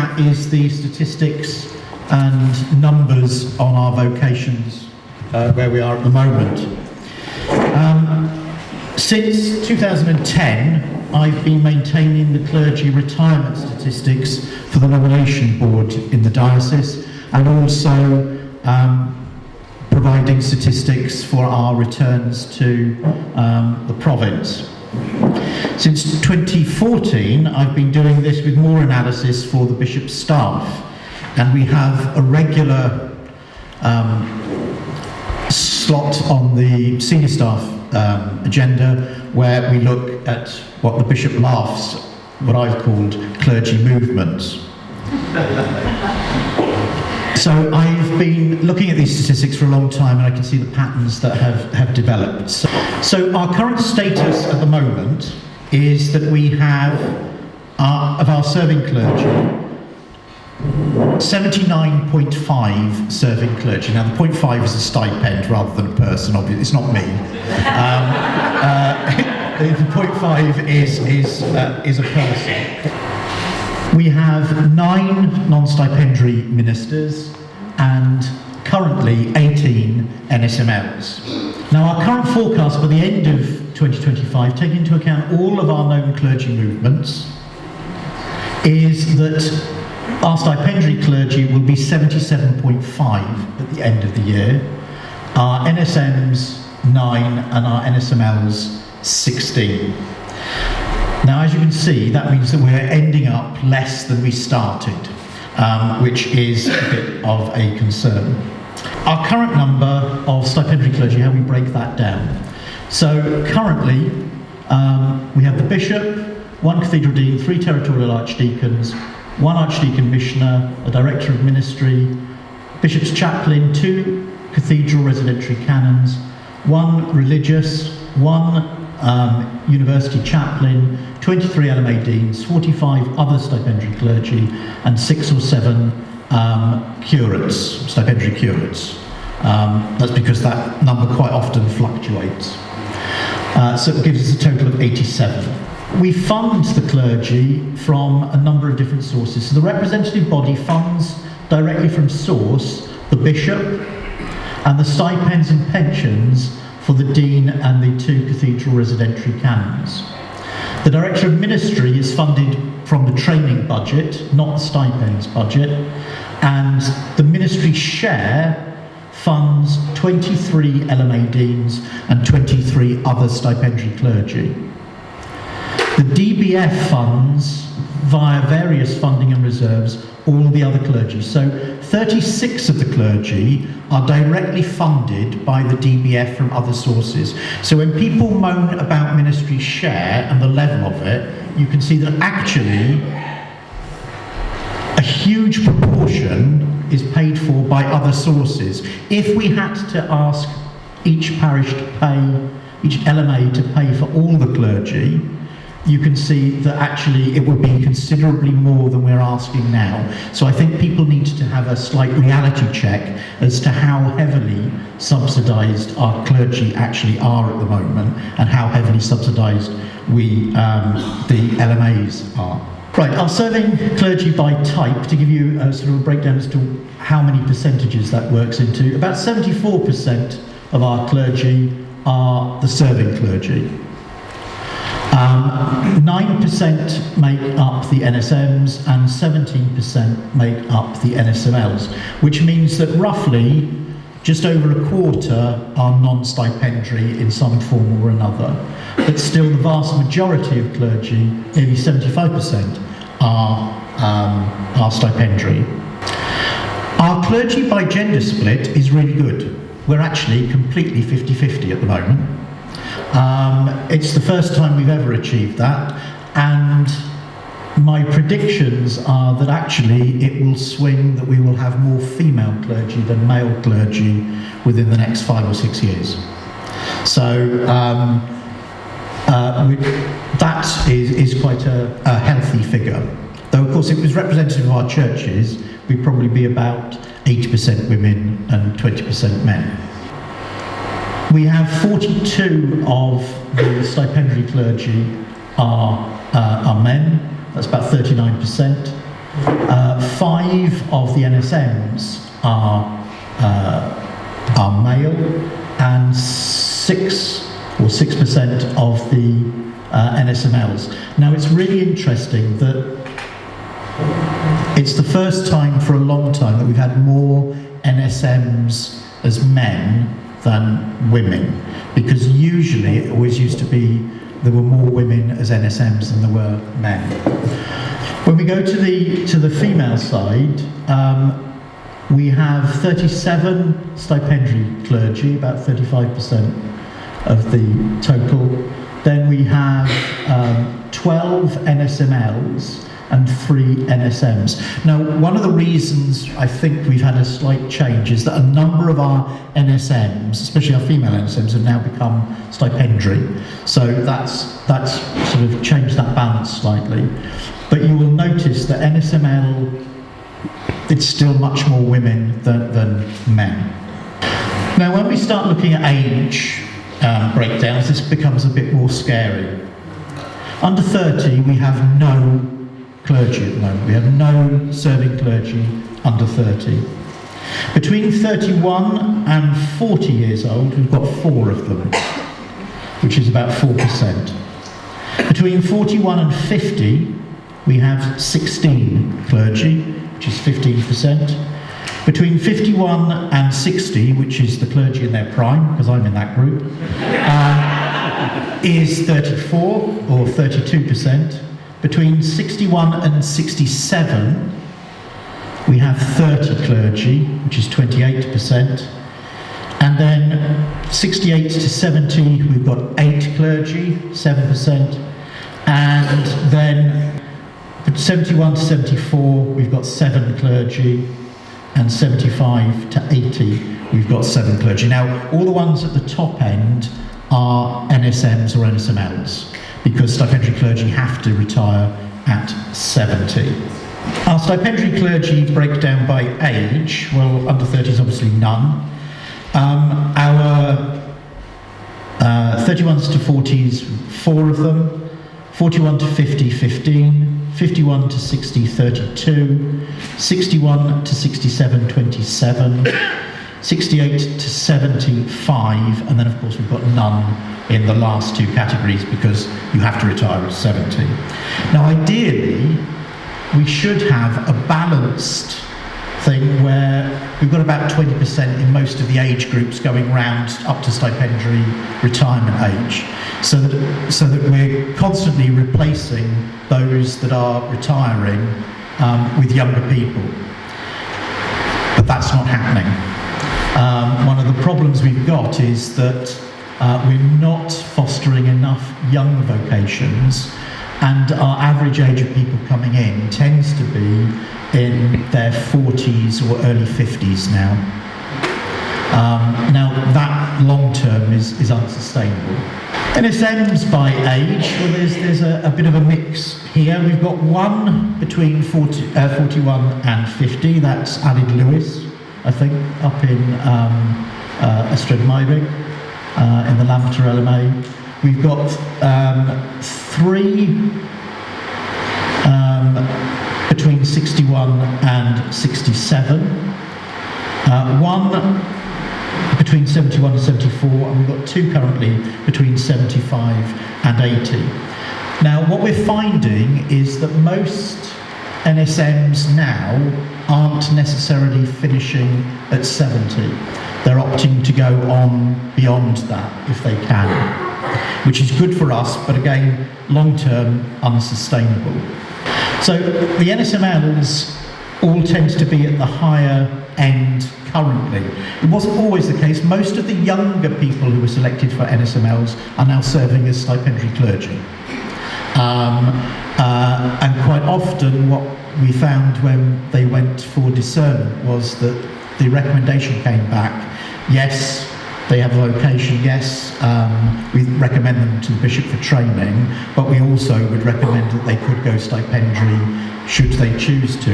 at is the statistics and numbers on our vocations, where we are at the moment. Since 2010, I've been maintaining the clergy retirement statistics for the nomination board in the diocese, and also providing statistics for our returns to the province. Since 2014, I've been doing this with more analysis for the bishop's staff, and we have a regular slot on the senior staff agenda where we look at what the bishop laughs, what I've called clergy movements. So I've been looking at these statistics for a long time, and I can see the patterns that have developed. So our current status at the moment is that we have, of our serving clergy, 79.5 serving clergy. Now the 0.5 is a stipend rather than a person, obviously, it's not me. The 0.5 is a person. We have 9 non-stipendiary ministers and currently 18 NSMLs. Now our current forecast by the end of 2025, taking into account all of our known clergy movements, is that our stipendiary clergy will be 77.5 at the end of the year, our NSMs 9 and our NSMLs 16. Now, as you can see, that means that we're ending up less than we started, which is a bit of a concern. Our current number of stipendiary clergy, how we break that down. So currently, we have the bishop, 1 cathedral dean, 3 territorial archdeacons, 1 archdeacon missioner, a director of ministry, bishop's chaplain, 2 cathedral residentiary canons, 1 religious, 1 university chaplain, 23 LMA deans, 45 other stipendiary clergy, and 6 or 7 curates, stipendiary curates. That's because that number quite often fluctuates. So it gives us a total of 87. We fund the clergy from a number of different sources. So the representative body funds directly from source the bishop and the stipends and pensions for the dean and the 2 cathedral residentiary canons. The director of ministry is funded from the training budget, not the stipends budget, and the ministry share funds 23 LMA deans and 23 other stipendiary clergy. The DBF funds, via various funding and reserves, all the other clergy. So 36 of the clergy are directly funded by the DBF from other sources. So when people moan about ministry share and the level of it, you can see that actually a huge proportion is paid for by other sources. If we had to ask each parish to pay, each LMA to pay for all the clergy, you can see that actually it would be considerably more than we're asking now. So I think people need to have a slight reality check as to how heavily subsidised our clergy actually are at the moment, and how heavily subsidised the LMAs are. Right, our serving clergy by type, to give you a sort of a breakdown as to how many percentages that works into, about 74% of our clergy are the serving clergy. 9% make up the NSMs and 17% make up the NSMLs, which means that roughly just over a quarter are non-stipendiary in some form or another. But still the vast majority of clergy, nearly 75%, are stipendiary. Our clergy by gender split is really good. We're actually completely 50-50 at the moment. It's the first time we've ever achieved that, and my predictions are that actually it will swing, that we will have more female clergy than male clergy within the next 5 or 6 years. So that is quite a healthy figure. Though of course if it was representative of our churches, we'd probably be about 80% women and 20% men. We have 42 of the stipendiary clergy are men, that's about 39%. 5 of the NSMs are male, and 6% of the NSMLs. Now, it's really interesting that it's the first time for a long time that we've had more NSMs as men than women, because usually it always used to be there were more women as NSMs than there were men. When we go to the female side, we have 37 stipendiary clergy, about 35% of the total. Then we have 12 NSMLs and 3 NSMs. Now, one of the reasons I think we've had a slight change is that a number of our NSMs, especially our female NSMs, have now become stipendiary. So that's sort of changed that balance slightly. But you will notice that NSML, it's still much more women than men. Now, when we start looking at age breakdowns, this becomes a bit more scary. Under 30, we have no clergy at the moment. We have no serving clergy under 30. Between 31 and 40 years old, we've got 4 of them, which is about 4%. Between 41 and 50, we have 16 clergy, which is 15%. Between 51 and 60, which is the clergy in their prime, because I'm in that group, is 34 or 32%. Between 61 and 67, we have 30 clergy, which is 28%. And then 68 to 70, we've got 8 clergy, 7%. And then 71 to 74, we've got 7 clergy. And 75 to 80, we've got 7 clergy. Now, all the ones at the top end are NSMs or NSMLs, because stipendiary clergy have to retire at 70. Our stipendiary clergy break down by age. Well, under 30 is obviously none. Our 31s to 40s, 4 of them. 41 to 50, 15. 51 to 60, 32. 61 to 67, 27. 68 to 75, and then of course we've got none in the last 2 categories because you have to retire at 70. Now, ideally, we should have a balanced thing where we've got about 20% in most of the age groups going round up to stipendiary retirement age, so that we're constantly replacing those that are retiring with younger people. But that's not happening. One of the problems we've got is that we're not fostering enough young vocations, and our average age of people coming in tends to be in their 40s or early 50s now. Now, that long term is unsustainable. NSMs by age, well, there's a bit of a mix here. We've got one between 41 and 50, that's Aled Lewis, I think, up in Ystrad Meirig, in the Lampeter LMA. We've got 3 between 61 and 67, 1 between 71 and 74, and we've got 2 currently between 75 and 80. Now, what we're finding is that most NSMs now aren't necessarily finishing at 70. They're opting to go on beyond that if they can, which is good for us, but again, long-term unsustainable. So the NSMLs all tend to be at the higher end currently. It wasn't always the case. Most of the younger people who were selected for NSMLs are now serving as stipendiary clergy. And quite often what we found when they went for discernment was that the recommendation came back, yes, they have a vocation, yes, we recommend them to the bishop for training, but we also would recommend that they could go stipendiary should they choose to.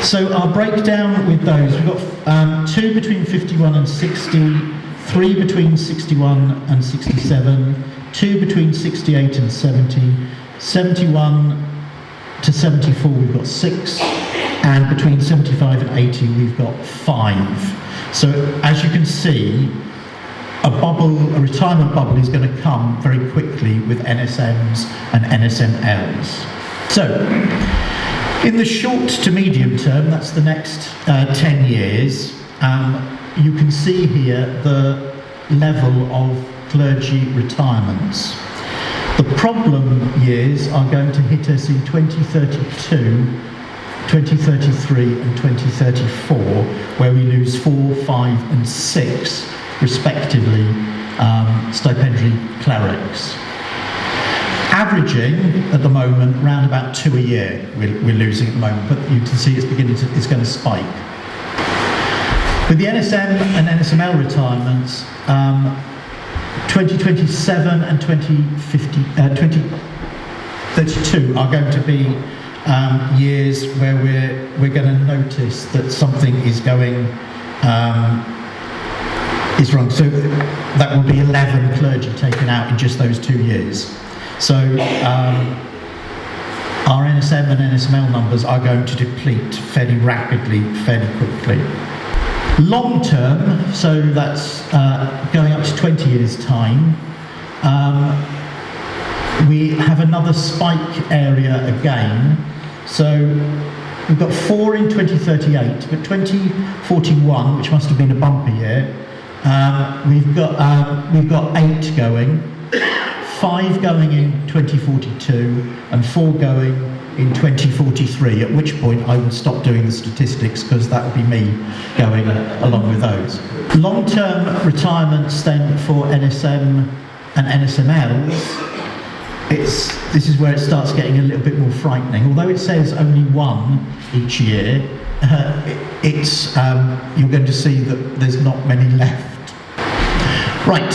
So our breakdown with those, we've got 2 between 51 and 60, 3 between 61 and 67, 2 between 68 and 70, 71 to 74 we've got 6, and between 75 and 80 we've got 5. So as you can see, a retirement bubble is going to come very quickly with NSMs and NSMLs. So, in the short to medium term, that's the next 10 years, you can see here the level of clergy retirements. The problem years are going to hit us in 2032, 2033 and 2034, where we lose 4, 5 and 6 respectively stipendiary clerics. Averaging at the moment round about 2 a year we're losing at the moment, but you can see it's going to spike. With the NSM and NSML retirements, 2027 and 2032 are going to be years where we're going to notice that something is going is wrong. So that will be 11 clergy taken out in just those 2 years. So our NSM and NSML numbers are going to deplete fairly rapidly, fairly quickly. Long term, so that's going up to 20 years' time, we have another spike area again. So we've got 4 in 2038, but 2041, which must have been a bumper year, we've got 8 going, 5 going in 2042, and 4 going in 2043, at which point I would stop doing the statistics because that would be me going along with those. Long-term retirements then for NSM and NSMLs, this is where it starts getting a little bit more frightening. Although it says only 1 each year, you're going to see that there's not many left. Right,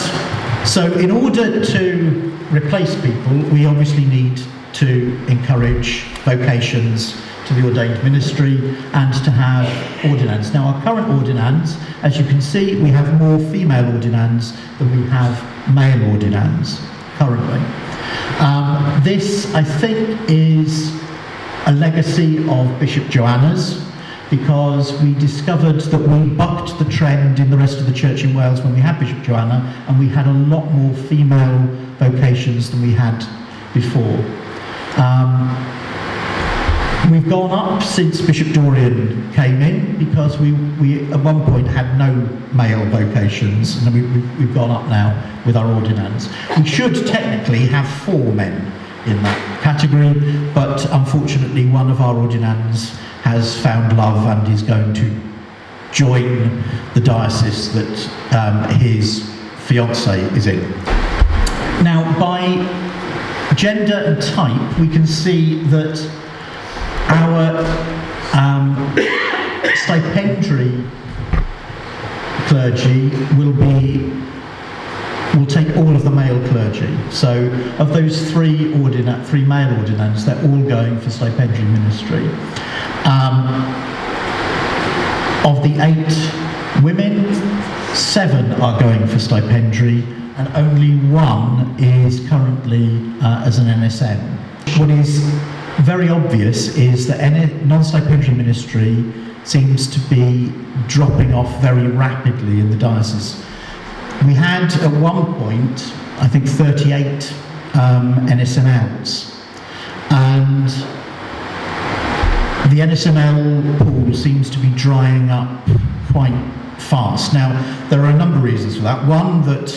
so in order to replace people, we obviously need to encourage vocations to the ordained ministry and to have ordinands. Now our current ordinands, as you can see, we have more female ordinands than we have male ordinands currently. This, I think, is a legacy of Bishop Joanna's, because we discovered that we bucked the trend in the rest of the church in Wales when we had Bishop Joanna, and we had a lot more female vocations than we had before. We've gone up since Bishop Dorian came in, because we at one point had no male vocations, and we've gone up now with our ordinands. We should technically have 4 men in that category, but unfortunately one of our ordinands has found love and is going to join the diocese that his fiancée is in. Now, by gender and type, we can see that our stipendiary clergy will take all of the male clergy. So of those 3 male ordinands, they're all going for stipendiary ministry. Of the 8 women, 7 are going for stipendiary, and only 1 is currently as an NSM. What is very obvious is that non-stipendiary ministry seems to be dropping off very rapidly in the diocese. We had at one point, I think, 38 NSMLs, and the NSML pool seems to be drying up quite fast. Now, there are a number of reasons for that. One, that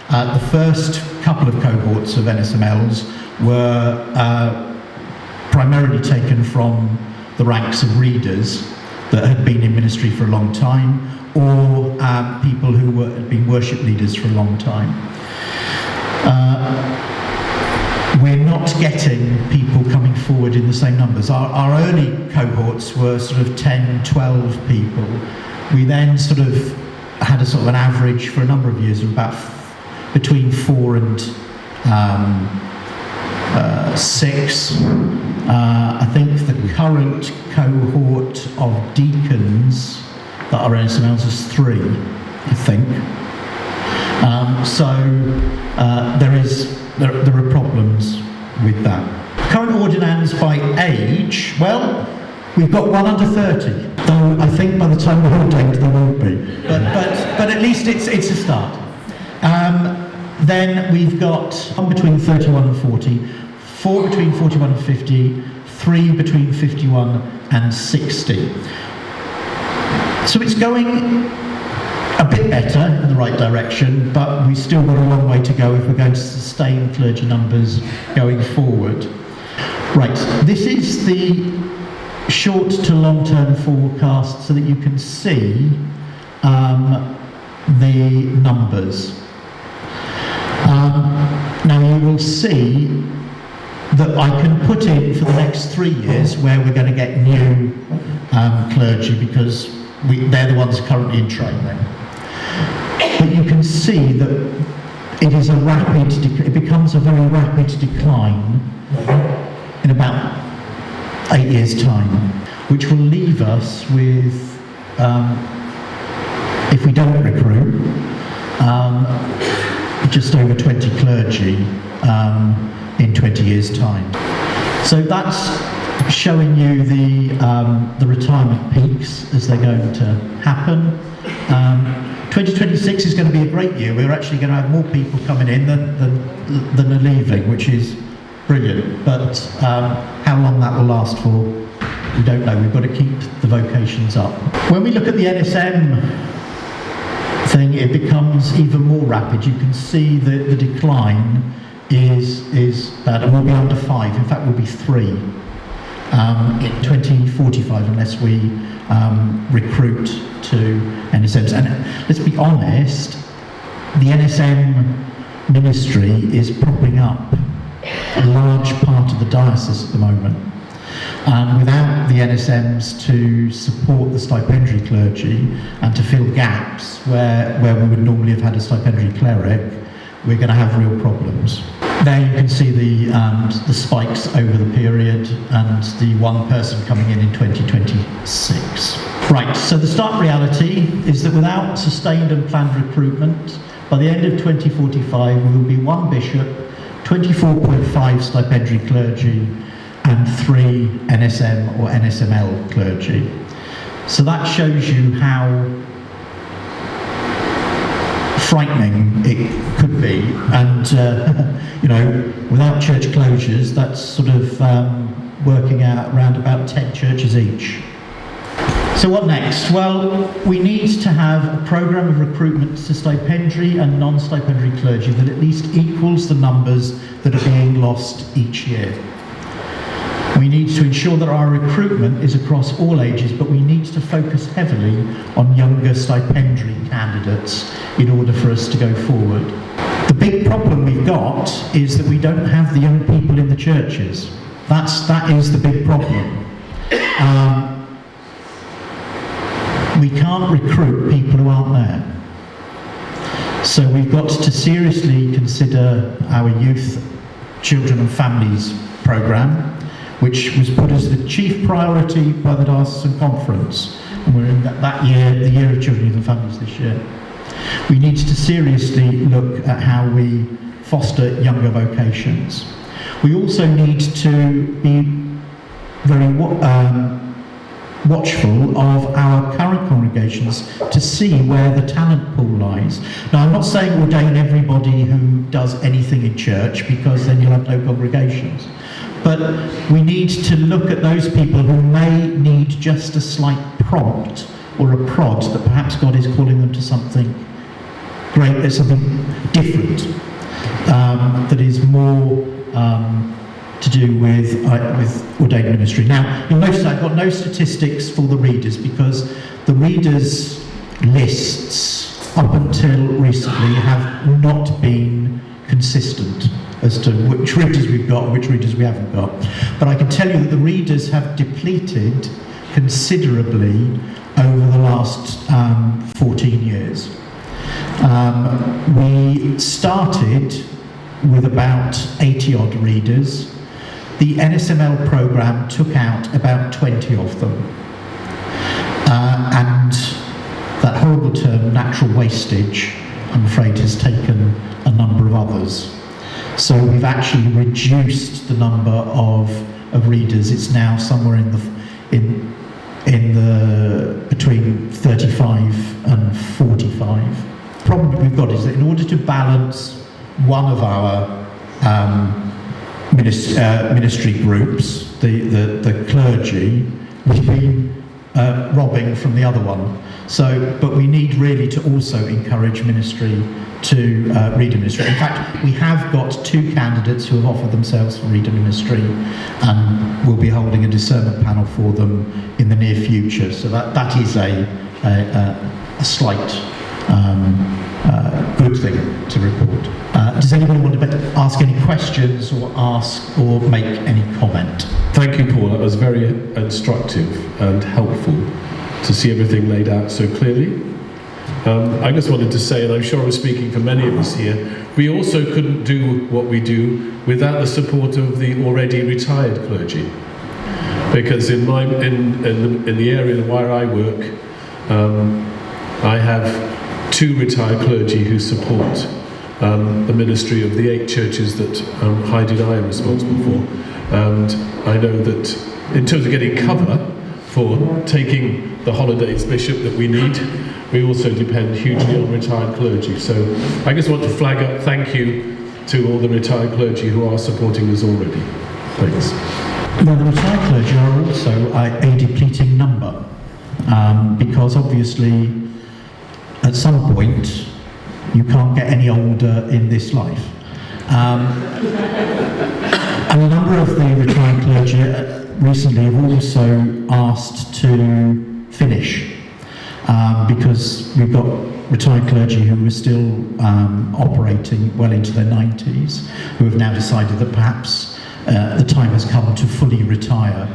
the first couple of cohorts of NSMLs were primarily taken from the ranks of readers that had been in ministry for a long time, or people who had been worship leaders for a long time. We're not getting people coming forward in the same numbers. Our early cohorts were sort of 10, 12 people. We then sort of had an average for a number of years of about between 4 and 6. I think the current cohort of deacons that are NSMLs is 3, I think. There are problems with that. Current ordinands by age, well, we've got one under 30, though I think by the time we're ordained there won't be. But at least it's a start. Then we've got one between 31 and 40, 4 between 41 and 50, 3 between 51 and 60. So it's going a bit better in the right direction, but we've still got a long way to go if we're going to sustain clergy numbers going forward. Right, this is the short to long-term forecast so that you can see the numbers. Now you will see that I can put in for the next 3 years where we're going to get new clergy, because they're the ones currently in training. But you can see that it is it becomes a very rapid decline in about 8 years' time, which will leave us with, if we don't recruit, just over 20 clergy in 20 years' time. So that's showing you the retirement peaks as they're going to happen. 2026 is going to be a great year. We're actually going to have more people coming in than are leaving, which is brilliant. But how long that will last for, we don't know. We've got to keep the vocations up. When we look at the NSM thing, it becomes even more rapid. You can see that the decline is bad, and we'll be under 5. In fact, we'll be 3 in 2045 unless we recruit to NSMs. And let's be honest, the NSM ministry is propping up a large part of the diocese at the moment. And without the NSMs to support the stipendiary clergy and to fill gaps where we would normally have had a stipendiary cleric, we're going to have real problems. There you can see the spikes over the period and the one person coming in 2026. Right, so the stark reality is that without sustained and planned recruitment, by the end of 2045 we will be 1 bishop, 24.5 stipendiary clergy, and 3 NSM or NSML clergy. So that shows you how frightening it could be, and without church closures, that's sort of working out around about 10 churches each. So what next? Well, we need to have a programme of recruitment to stipendiary and non-stipendiary clergy that at least equals the numbers that are being lost each year. We need to ensure that our recruitment is across all ages, but we need to focus heavily on younger stipendiary candidates in order for us to go forward. The big problem we've got is that we don't have the young people in the churches. That is the big problem. We can't recruit people who aren't there. So we've got to seriously consider our youth, children and families programme, which was put as the chief priority by the Diocesan Conference. And we're in that year, the year of children, youth and families this year. We need to seriously look at how we foster younger vocations. We also need to be very watchful of our current congregations to see where the talent pool lies. Now, I'm not saying ordain everybody who does anything in church, because then you'll have no congregations. But we need to look at those people who may need just a slight prompt or a prod, that perhaps God is calling them to something great, something different, that is more to do with ordained ministry. Now, you'll notice I've got no statistics for the readers, because the readers' lists up until recently have not been consistent as to which readers we've got and which readers we haven't got. But I can tell you that the readers have depleted considerably over the last 14 years. We started with about 80 odd readers. The NSML programme took out about 20 of them. And that horrible term, natural wastage, I'm afraid has taken a number of others. So we've actually reduced the number of readers. It's now somewhere in the between 35 and 45. The problem we've got is that in order to balance one of our ministry groups, the clergy, we've been robbing from the other one. So, but we need really to also encourage ministry to reader ministry. In fact, we have got 2 candidates who have offered themselves for reader ministry, and we'll be holding a discernment panel for them in the near future. So that is a slight good thing to report. Does anybody want to ask any questions or make any comment? Thank you, Paul. That was very instructive and helpful to see everything laid out so clearly. I just wanted to say, and I'm sure I'm speaking for many of us here, we also couldn't do what we do without the support of the already retired clergy. Because in the area where I work, I have 2 retired clergy who support the ministry of the 8 churches that Heidi and I are responsible for. And I know that in terms of getting cover for taking the holidays bishop that we need, we also depend hugely on retired clergy. So I just want to flag up thank you to all the retired clergy who are supporting us already. Thanks. Now, the retired clergy are also a depleting number, because obviously at some point you can't get any older in this life. And a number of the retired clergy recently have also asked to finish, because we've got retired clergy who are still operating well into their 90s, who have now decided that perhaps the time has come to fully retire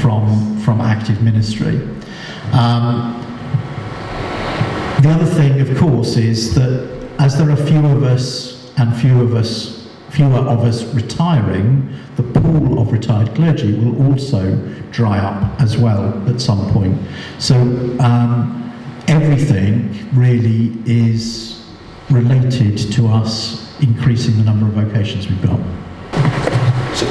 from active ministry. The other thing, of course, is that as there are fewer of us retiring, the pool of retired clergy will also dry up as well at some point. So everything really is related to us increasing the number of vocations we've got.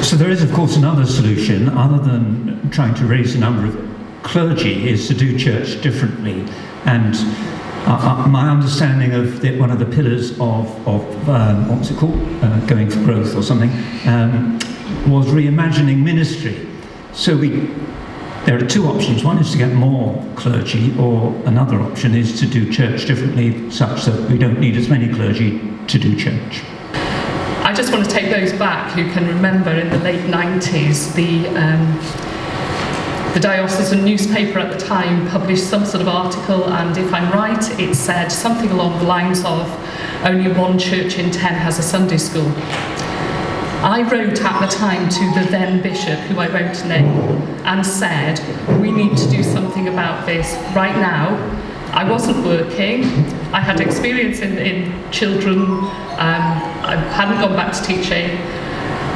So there is, of course, another solution other than trying to raise the number of clergy, is to do church differently. And my understanding of one of the pillars of what's it called, going for growth or something, was reimagining ministry. So there are 2 options. One is to get more clergy, or another option is to do church differently, such that we don't need as many clergy to do church. I just want to take those back who can remember in the late 90s the diocesan newspaper at the time published some sort of article, and if I'm right, it said something along the lines of only 1 church in 10 has a Sunday school. I wrote at the time to the then bishop, who I won't name, and said, we need to do something about this right now. I wasn't working, I had experience in children, I hadn't gone back to teaching,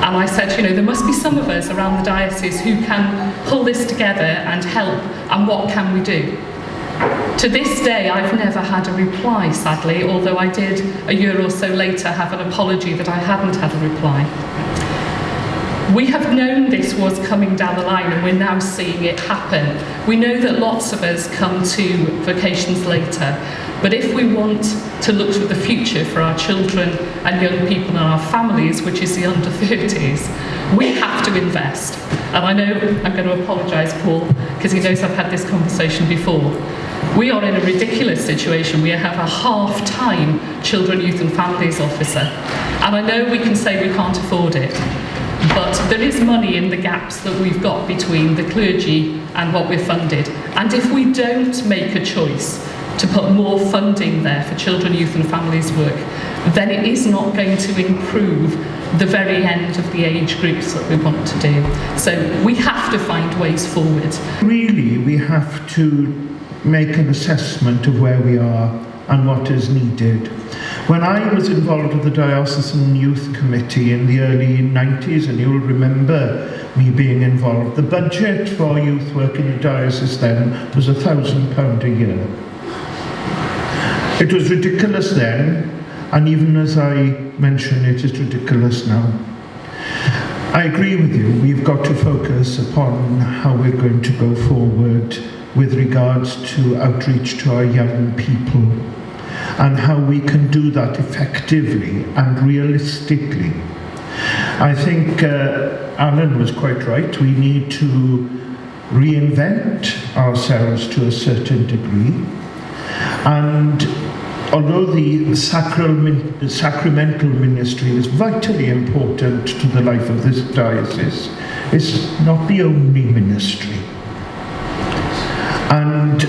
and I said, there must be some of us around the diocese who can pull this together and help, and what can we do? To this day, I've never had a reply, sadly, although I did a year or so later have an apology that I hadn't had a reply. We have known this was coming down the line, and we're now seeing it happen. We know that lots of us come to vocations later, but if we want to look to the future for our children and young people and our families, which is the under 30s, we have to invest. And I know I'm going to apologise, Paul, because he knows I've had this conversation before. We are in a ridiculous situation. We have a half-time children, youth and families officer. And I know we can say we can't afford it, but there is money in the gaps that we've got between the clergy and what we're funded. And if we don't make a choice to put more funding there for children, youth and families work, then it is not going to improve the very end of the age groups that we want to do. So we have to find ways forward. Really, we have to make an assessment of where we are and what is needed. When I was involved with the Diocesan Youth Committee in the early 90s, and you'll remember me being involved, the budget for youth work in the diocese then was £1,000 a year. It was ridiculous then, And even as I mention it, it's ridiculous now. I agree with you. We've got to focus upon how we're going to go forward with regards to outreach to our young people and how we can do that effectively and realistically. I think Alan was quite right. We need to reinvent ourselves to a certain degree. And although the sacramental ministry is vitally important to the life of this diocese, it's not the only ministry. And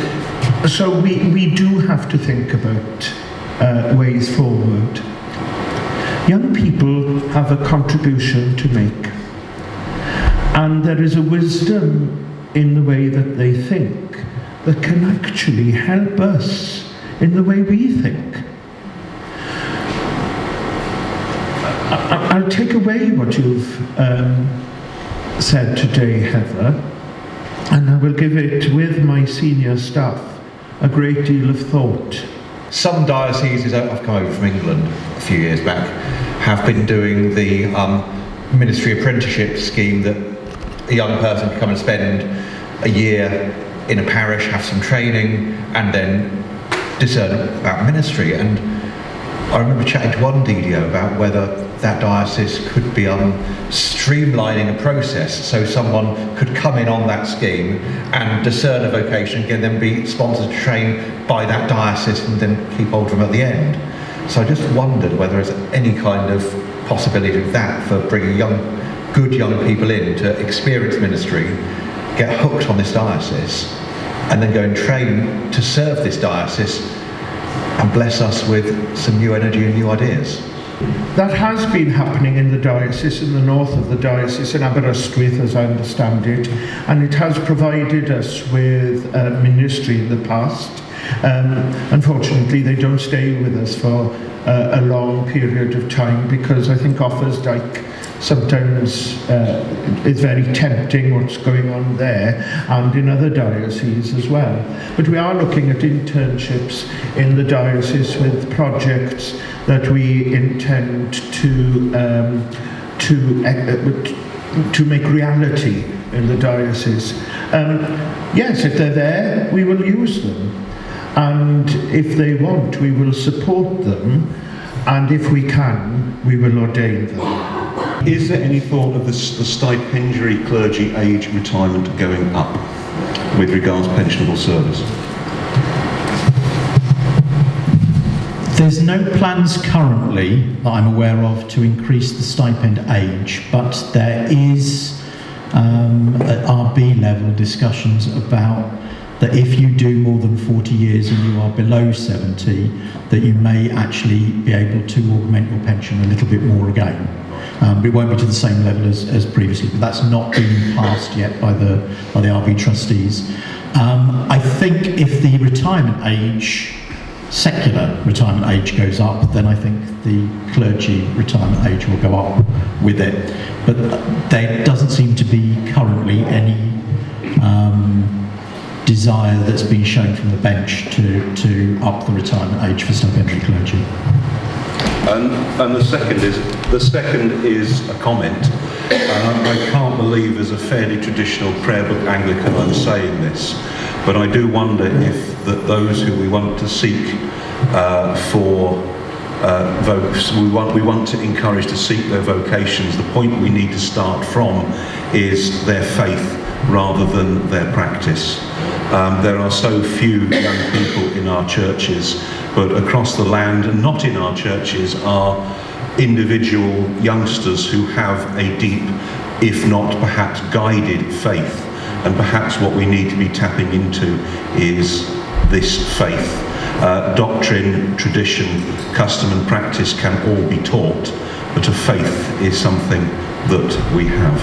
so we do have to think about ways forward. Young people have a contribution to make. And there is a wisdom in the way that they think that can actually help us in the way we think. I'll take away what you've said today, Heather, and I will give it, with my senior staff, a great deal of thought. Some dioceses, I've come over from England a few years back, have been doing the ministry apprenticeship scheme that a young person can come and spend a year in a parish, have some training, and then discern about ministry. And I remember chatting to one DDO about whether that diocese could be streamlining a process so someone could come in on that scheme and discern a vocation and then be sponsored to train by that diocese and then keep hold of them at the end. So I just wondered whether there's any kind of possibility of that for bringing good young people in to experience ministry, get hooked on this diocese, and then go and train to serve this diocese and bless us with some new energy and new ideas. That has been happening in the diocese, in the north of the diocese, in Aberystwyth, as I understand it, and it has provided us with ministry in the past. Unfortunately, they don't stay with us for a long period of time, because I think Offansdyke sometimes is very tempting what's going on there, and in other dioceses as well. But we are looking at internships in the diocese with projects that we intend to make reality in the diocese. Yes, if they're there, we will use them. And if they want, we will support them. And if we can, we will ordain them. Is there any thought of the stipendiary clergy age retirement going up with regards to pensionable service? There's no plans currently that I'm aware of to increase the stipend age, but there is at RB level discussions about that if you do more than 40 years and you are below 70, that you may actually be able to augment your pension a little bit more again. It won't be to the same level as previously, but that's not been passed yet by the RB trustees. I think if the retirement age, secular retirement age, goes up, then I think the clergy retirement age will go up with it. But there doesn't seem to be currently any desire that's been shown from the bench to up the retirement age for stipendiary clergy. And the second is a comment, and I can't believe as a fairly traditional prayer book Anglican I'm saying this, but I do wonder if those who we want to seek we want to encourage to seek their vocations, the point we need to start from is their faith rather than their practice. There are so few young people in our churches, but across the land, and not in our churches, are individual youngsters who have a deep, if not perhaps guided faith. And perhaps what we need to be tapping into is this faith. Doctrine, tradition, custom and practice can all be taught, but a faith is something that we have.